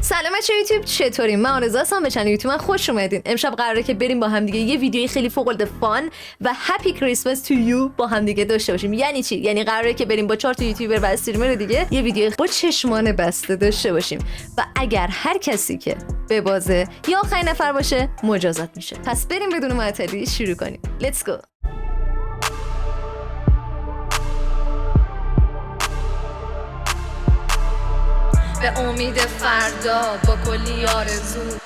سلام بچه یوتیوب، چطورین؟ من آرزو هستم، به چنل یوتیوب من خوش اومدین. امشب قراره که بریم با هم دیگه یه ویدیوی خیلی فوق العاده فان و هپی کریسمس تو یو با هم دیگه داشته باشیم. یعنی چی؟ یعنی قراره که بریم با 4 تا یوتیوبر و استریمر دیگه یه ویدیو با چشمان بسته داشته باشیم و اگر هر کسی که ببازه یا آخرین نفر باشه مجازات میشه. پس بریم بدون معطلی شروع کنیم. لیتس گو. به امید فردا با کلی آرزو.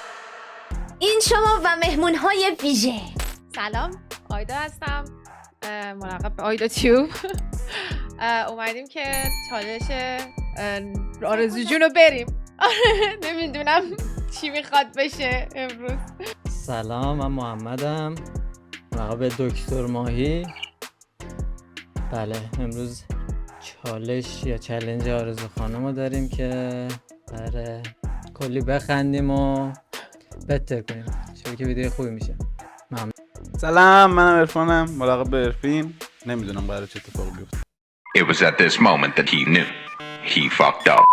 این شما و مهمون‌های ویژه. سلام، آیدا هستم، ملقب به آیدا تیوب. اومدیم که چالش آرزو جون رو بریم. نمیدونم چی میخواد بشه امروز. سلام، من محمدم، ملقب دکتر ماهی. بله، امروز چالش یا چالش آرزو خانم رو داریم که برای کلی بخندیم و بهتر کنیم. شبیه که ویدیو خوبی میشه. ممنون. سلام، منم عرفانم، ملقب به عرفین. نمیدونم قراره چه اتفاقی بیفته. It was at this moment that he knew he fucked up.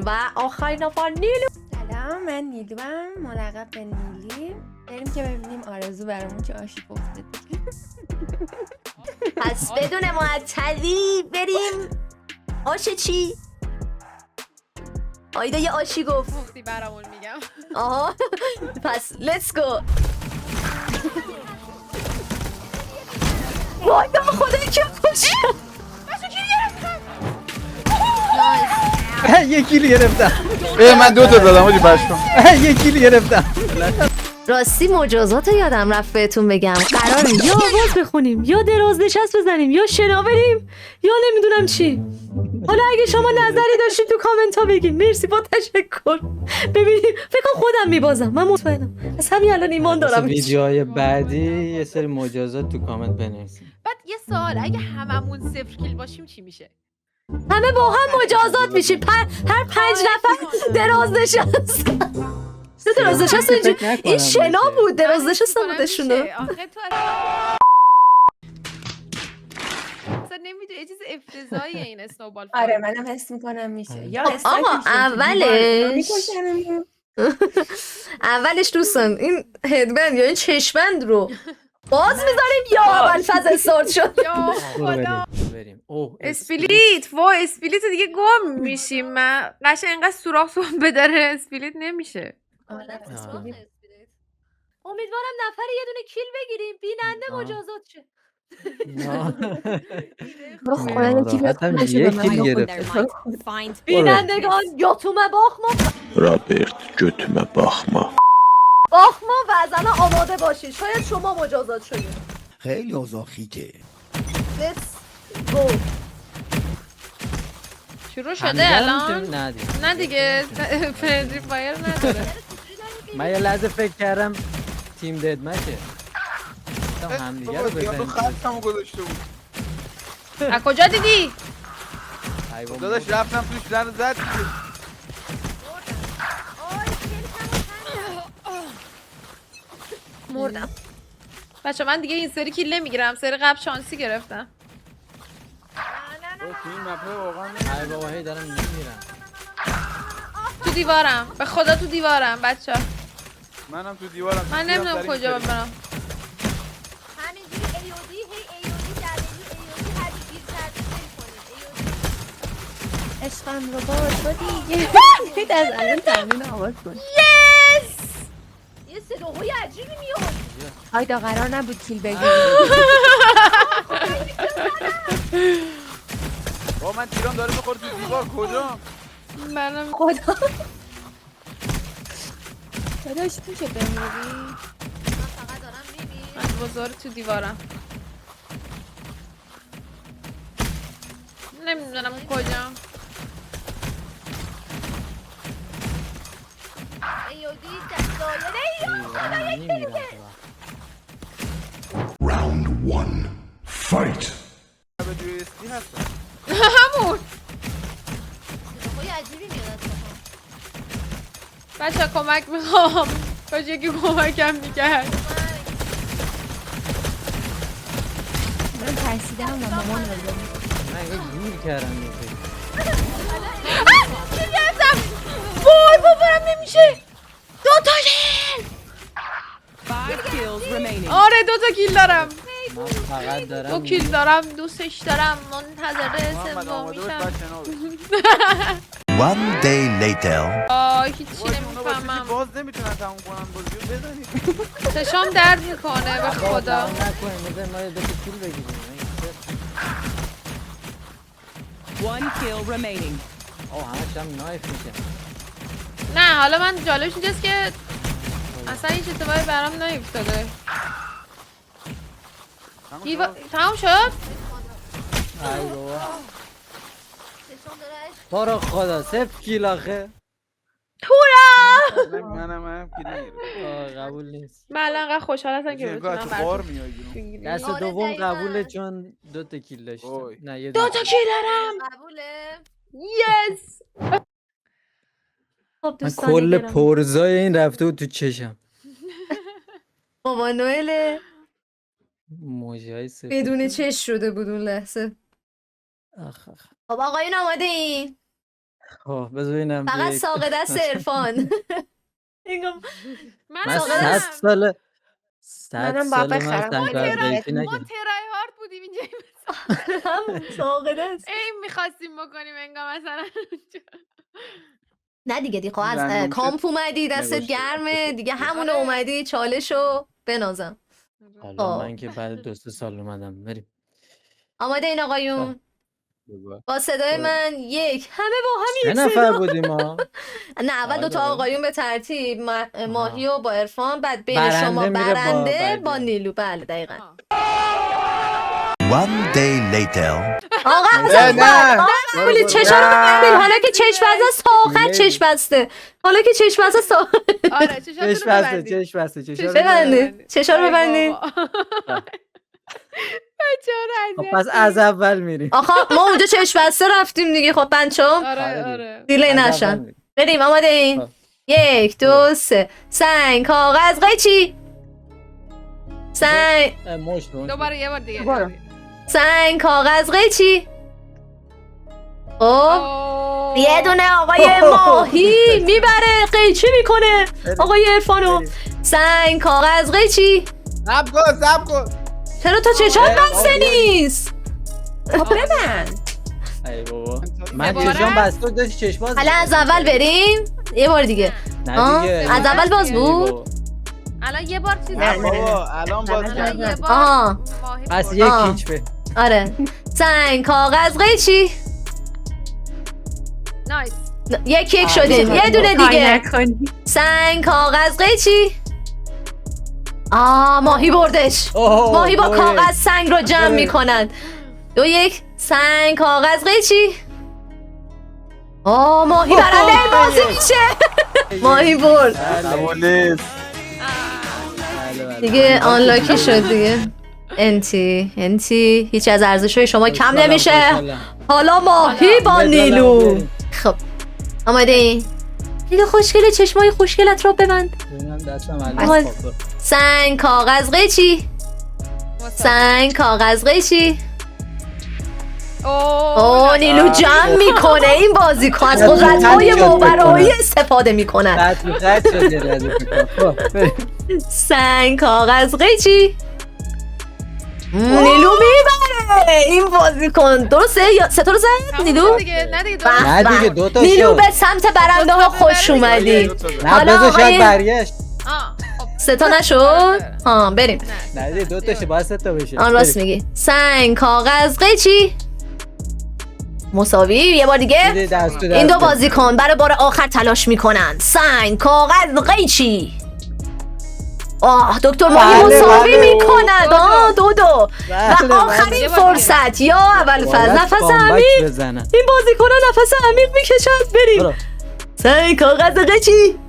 و آخرین نفر نیلو. سلام، من نیلوام، ملقب به نیلی. بریم که ببینیم آرزو برامون چه آشی گفته دیگه. پس بدون معطلی بریم. آشه چی؟ آیدا یه آشی گفت. مفتی برامون میگم. آها پس لیتس گو. وای به خدا که خوش. یک کیلو گرفتم. من 2 تا دادم آجی باشم. یک کیلو گرفتم. راستی مجازات یادم رفت بهتون بگم. قراره یا آواز بخونیم یا دراز نشست بزنیم یا شنا بریم یا نمیدونم چی. حالا اگه شما نظری داشتید تو کامنت ها بگین. مرسی، با تشکر. ببینیم فکر کنم خودم میبازم، من مطمئنم. از همین الان ایمان دارم. ویدیوهای بعدی یه سری مجازات تو کامنت بنویسین. بعد یه سوال، اگه هممون 0 کیل باشیم چی میشه؟ همه با هم مجازات میشیم. هر 5 نفر دراز نشست. دراز نشست این شنا بود. دراز نشست بودشون. آخه تو اصلا نمیدونی یه چیز افتضاحیه این اسنوبال. آره، منم حس میکنم میشه. یا آقا اولش دوستان این هدبند یا این چشمند رو باز میذاریم یا اول فاز استارت شد. یا خدا. بریم. اوه، اسپلیت دیگه گم میشیم. من قشنگ اینقدر سوراخ بداره اسپلیت نمیشه. امیدوارم نفر یه دونه کیل بگیریم بیننده مجازات شه. یک کیلو گرفتم. بینندگان یاتومه باخما Robert götüme bakma. باخما و از الان آماده باشید. شاید شما مجازات شدید. خیلی اوضاع خیته. Let's go. شروع شده الان؟ نه دیگه فردری فایر نداره. من یه لحظه فکر کردم تیم دد مچه. هم دیگه رو بزنیم. خستمو گذاشته بود. از کجا دیدی؟ داداش رفتم توش زن زد دیگه. مردم. بچه من دیگه این سری کیل نمیگیرم. سری قبل شانسی گرفتم. تو این مپه واقعا ای بابا هی دارم میمیرم. تو دیوارم، به خدا تو دیوارم بچه. منم تو دیوارم. من نمیدونم کجا برم. همینجوری ایودی در ایودی هر گیر کرده کنید. عشقم رو با تو دیگه. از الان تمرین آواز کن. یه صداهای عجیبی میاد. آیدا قرار نبود کیل بگیری. با من تیران داره میخوره تو دیوار. کجا؟ منم خدا داداش تو چه بمیری؟ من فقط دارم میبینم. من بزار تو دیوارم. نمیدونم کجا. ایودی در دایره Round 1 Fight. به جوی اسکی هستم. همون صداهای عجیبی میاد از بچه کمک میخوام. باشه یکی کمکم میکرد. من ترسیدم و مامان رو من انگار گیر کردم. چی گرفتم دارم من فقط دو دارم کیل دارم دوستش دارم منتظر محمد سوم آماده باش میشم بعد شنا بزن. One day later. هیچی وای، اونا با چیزی نمیفهمم باز نمیتونن تموم کنن بازیو بزنید. چشام درد میکنه به خدا نکنیم بذار ما یه دو تا کیل بگیریم. One kill remaining. همش هم نایف میشه. نه حالا من جالبش اینجاست که اصلا هیچ اتفاقی برام نیفتاده تمام شد؟ ای بابا تو رو خدا 0 کیل آخه. منم هم کیل نگیرم. قبول نیست. من الان انقدر خوشحال هستم که انگار بتونم تو بار براتون میای بیرون. بگیریم. دست آره، دوم دقیقاً. قبوله چون 2 تا کیل داشتم. وای. نه یه 2 تا کیل دارم قبوله. یس خب من دوستان کل گرامی. پرزای این رفته بود تو چشم. بابا نوئل موجی های سفید. بدون چش شده بود اون لحظه. آخ آخ. خب آقایون آماده این؟ خب بذار اینم فقط ساق دست عرفان. من من اصلا 100 سال 100 منم سال باید من بخرم. سنگ قیفی ما نکردم. ترای هارد بودیم اینجا هم ساق دست. این میخواستیم بکنیم انگار مثلا نه دیگه خب از رندوم کامپ شد. اومدی دستت نگوشته. گرمه دیگه همون آره. اومدی چالشو بنازم. حالا خب. من که بعد 2 سال اومدم بریم. آماده این آقایون؟ با صدای من یک همه با هم یک چه نفر صدا. بودیم ما؟ نه اول دوتا آره. آقایون به ترتیب ماهی و با عرفان بعد بین برنده شما میره با برنده بعدی. با نیلو. بله دقیقا. One day later. آقا نه قبولی چشا رو ببندید حالا که چشم بسته است تا آخر چشم بسته. حالا که چشم بسته است تا آره چش چشاتونو بسته ببندید چش بسته چش ببندید چشا رو ببندید. خب پس از اول میریم. آخه ما اونجا چشم بسته رفتیم دیگه. خب بچه‌ها آره آره دیلی از اول نشن. میریم. بریم آماده این؟ خب. 1 2 3 سنگ کاغذ قیچی. سنگ مشت دوباره یه بار دیگه سنگ کاغذ قیچی. خب اوه. یه دونه آقای ماهی میبره قیچی میکنه آقای عرفانو. سنگ کاغذ قیچی. سب کن چرا تو چشات بسته نیست؟ ببند. ای بابا من دوباره؟ چشام بسته داشت چشم باز. حالا از اول بریم یه بار دیگه. نه دیگه. از اول باز ای بود. بابا. الان یه بار چیز نه بابا الان باز الان کردم. یه بار آها. ماهی پس خورد. یک آه. کیچ به. آره سنگ کاغذ قیچی. نایس یک شدین. یه دونه دیگه. سنگ کاغذ قیچی. ماهی بردش. اوه، ماهی با دوه. کاغذ سنگ رو جمع میکنن. 2 1 سنگ کاغذ قیچی. ماهی برنده این بازی میشه. ماهی برد. قبول بله، بله. دیگه آنلاکی شد دیگه. انتی هیچ از ارزش‌های شما کم خوشحالم، نمیشه. خوشحالم. حالا ماهی با مدالم نیلو. بریم. خب آماده این؟ نیلو خوشگله چشمای خوشگلت رو ببند. ببینم دستم آها. الان سنگ کاغذ قیچی. سنگ کاغذ قیچی. نیلو جمع میکنه این بازیکن از قدرت‌های ماورایی استفاده میکنن. قد شده رد فکر. خب بریم. سنگ کاغذ قیچی. نیلو میبره این بازیکن. درسته یا سه تا رو زد نیلو؟ دیگه نه دیگه به نه به. دیگه دو تا نیلو شد. به سمت برنده ها خوش اومدی. نه حالا بذار شاید آقای- برگشت. خب 3 تا نشد؟ بریم. نه دیگه 2 تاشه باید 3 تا بشه. آن راست میگی. سنگ کاغذ قیچی. مساوی. یه بار دیگه. دیگه دست تو این دست. دو بازیکن برای بار آخر تلاش میکنن. سنگ کاغذ قیچی. دکتر ماهی بله، مساوی بله. میکند. 2 2 بله، و آخرین یه بار دیگه. فرصت یا اول فاز باید نفس کامبک عمیق. بزنم. این بازیکن نفس عمیق میکشد. بریم. برو. سنگ کاغذ قیچی.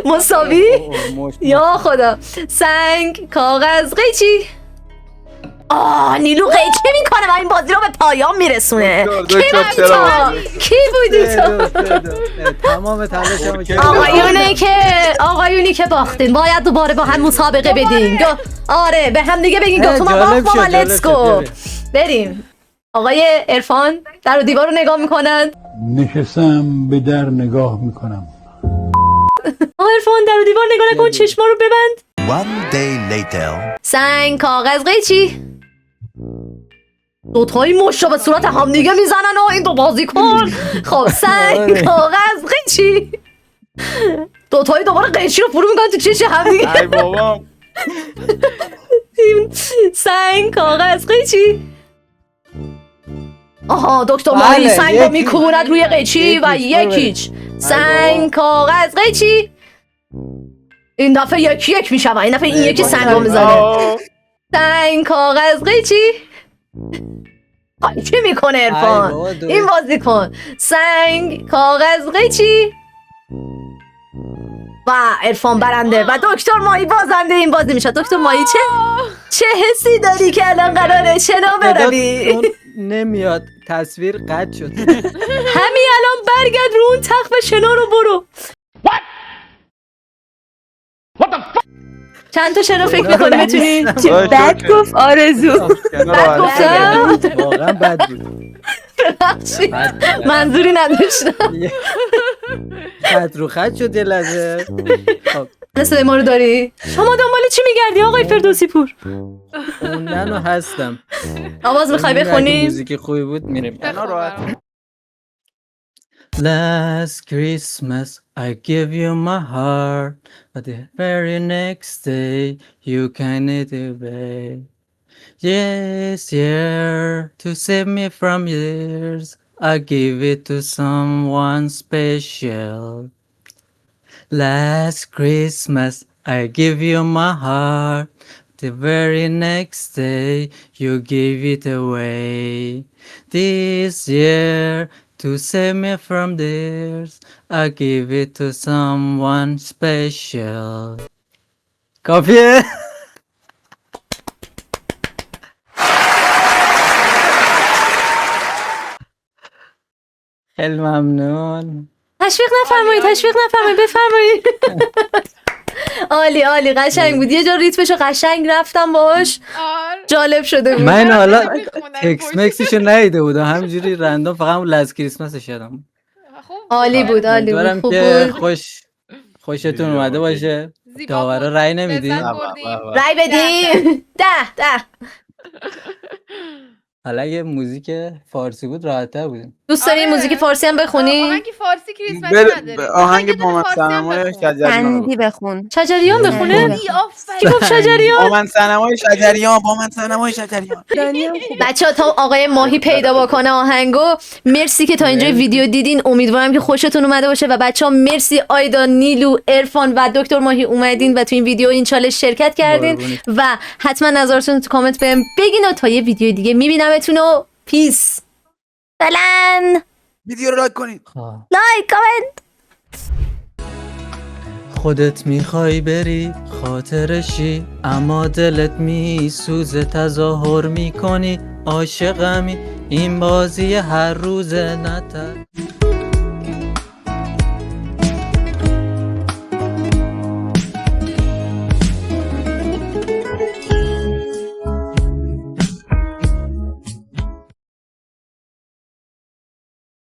مساوی. یا خدا. سنگ کاغذ قیچی. نیلو قیچی میکنه و این بازی رو به پایان میرسونه. دکتر، چرا؟ کی بودی تو؟ تمام تلاشمو کردم. آقایونی که باختین باید دوباره با هم مسابقه بدیم. آره به هم دیگه بگین گفتم ما جالب باخت شد، ما جالب لیتس شد، گو. بریم. بریم. آقای عرفان در و دیوار رو نگاه میکنن. نشستم به در نگاه میکنم. عرفان در و دیوار نگاه نکن چشما رو ببند. One day later. سنگ کاغذ قیچی. دوتایی مشا به صورت هم دیگه میزنن و این دو بازیکن. خب سنگ کاغذ قیچی. دوتایی دوباره قیچی رو فرو میکنن تو چش هم دیگه. ای بابا. سنگ کاغذ قیچی. آها دکتر ماهی بله، سنگ رو میکوبوند روی قیچی و یکیچ. سنگ کاغذ قیچی. این دفعه یکی یک میشه و این دفعه این یکی سنگ رو میزنه. سنگ کاغذ قیچی. چی میکنه عرفان؟ این بازی کن. سنگ کاغذ قیچی. و عرفان برنده و دکتر ماهی بازنده این بازی میشه. دکتر ماهی چه حسی داری که الان قراره شنا بروی؟ نمیاد تصویر قطع شد. همین الان برگرد رو اون تخت و شنا رو برو. چند تا شنا فکر میکنی بتونی؟ بد گفت آرزو. بد گفتم؟ واقعا بد بود. ببخشید منظوری نداشتم. خط رو خط شد یه لحظه. صدای ما رو داری؟ شما دنبال چی میگردی آقای فردوسی پور؟ خوندن رو هستم. آواز میخوای اگه بخونی؟ موزیک خوبی بود میریم. بخون. Last Christmas I gave you my heart, but the very next day you kindly away. Yes, yeah, to save me from years, I give it to someone special. Last Christmas I give you my heart, the very next day you gave it away. This year, to save me from theirs, I give it to someone special. کافیه؟ خیلی ممنون. تشویق نفرمایید بفرمایید. عالی قشنگ بود. یه جا ریتمشو قشنگ رفتم باهاش. جالب شده بود. من حالا تکس مکسشو ندیده بودم، همینجوری رندوم فقط اون لاست کریسمسش یادم. عالی بود امیدوارم خوب که بود. خوشتون اومده باشه. داورا رأی نمیدین؟ رای بدیم. 10 حالا اگه موزیک فارسی بود راحت‌تر بودیم. دوست داری موزیک فارسی هم بخونی؟ آهنگ فارسی کریسمس نداریم. آهنگ با صنمای شجریان سندی بخون. شجریان بخونه؟ کی گفت شجریان؟ با من صنمای شجریان. بچه‌ها تا آقای ماهی پیدا بکنه آهنگو. مرسی که تا اینجا ویدیو دیدین. امیدوارم که خوشتون اومده باشه و بچه‌ها مرسی آیدا، نیلو، عرفان و دکتر ماهی اومدین و تو این ویدیو این چالش شرکت کردین و حتما نظرتون تو کامنت بهم بگین و تا یه ویدیو دیگه میبینمتون و پیس. فعلا ویدیو رو لایک کنید. لایک کامنت. خودت میخوای بری خاطرشی، اما دلت میسوزه تظاهر میکنی عاشقمی، این بازی هر روزه نتر